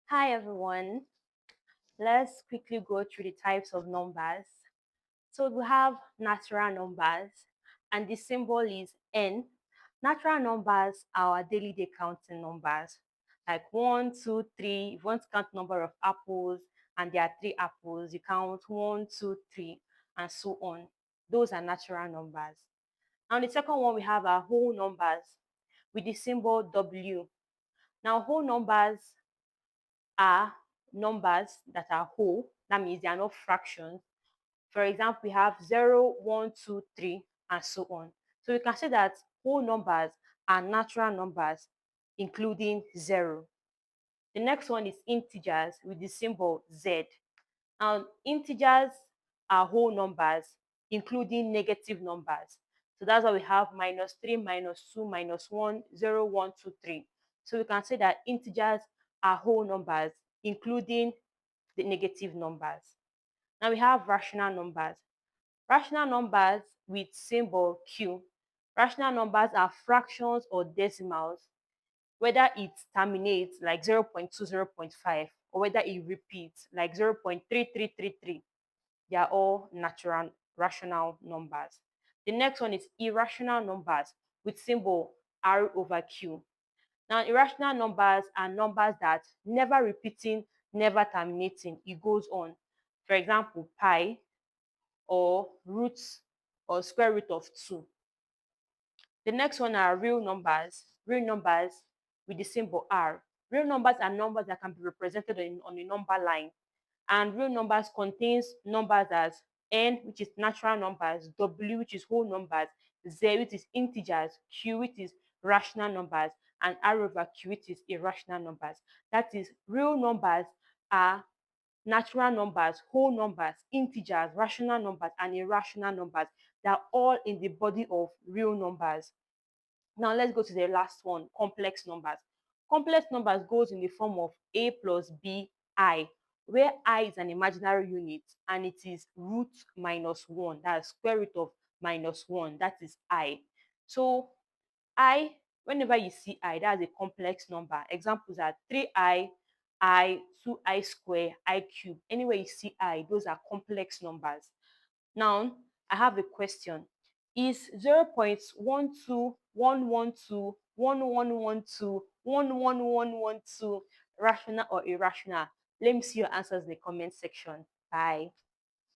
Hi everyone. Let's quickly go through the types of numbers. So we have natural numbers and the symbol is n. Natural numbers are our daily day counting numbers. Like 1, 2, 3. If you want to count number of apples and there are 3 apples, you count 1, 2, 3, and so on. Those are natural numbers. And the second one we have are whole numbers with the symbol W. Now whole numbers are numbers that are whole. That means they are not fractions. For example, we have 0, 1, 2, 3, and so on. So we can say that whole numbers are natural numbers, including 0. The next one is integers with the symbol Z. Now, integers are whole numbers, including negative numbers. So that's why we have -3, -2, -1, 0, 1, 2, 3. So we can say that integers are whole numbers, including the negative numbers. Now we have rational numbers. Rational numbers with symbol Q. Rational numbers are fractions or decimals, whether it terminates like 0.2, 0.5, or whether it repeats like 0.3333. They are all natural rational numbers. The next one is irrational numbers with symbol R over Q. Now, irrational numbers are numbers that never repeating, never terminating. It goes on. For example, pi or root or square root of 2. The next one are real numbers. Real numbers with the symbol R. Real numbers are numbers that can be represented on a number line. And real numbers contains numbers as n, which is natural numbers, w, which is whole numbers, z, which is integers, q, which is rational numbers, and r over q, which is irrational numbers. That is, real numbers are natural numbers, whole numbers, integers, rational numbers, and irrational numbers. They are all in the body of real numbers. Now let's go to the last one, complex numbers. Complex numbers goes in the form of a plus b I, where I is an imaginary unit and it is root -1. That's square root of -1. That is I. So I, whenever you see I, that's a complex number. Examples are 3i, 2i square, I cube. Anywhere you see I, those are complex numbers. Now, I have a question. Is 0.1211211121112 rational or irrational? Let me see your answers in the comment section. Bye.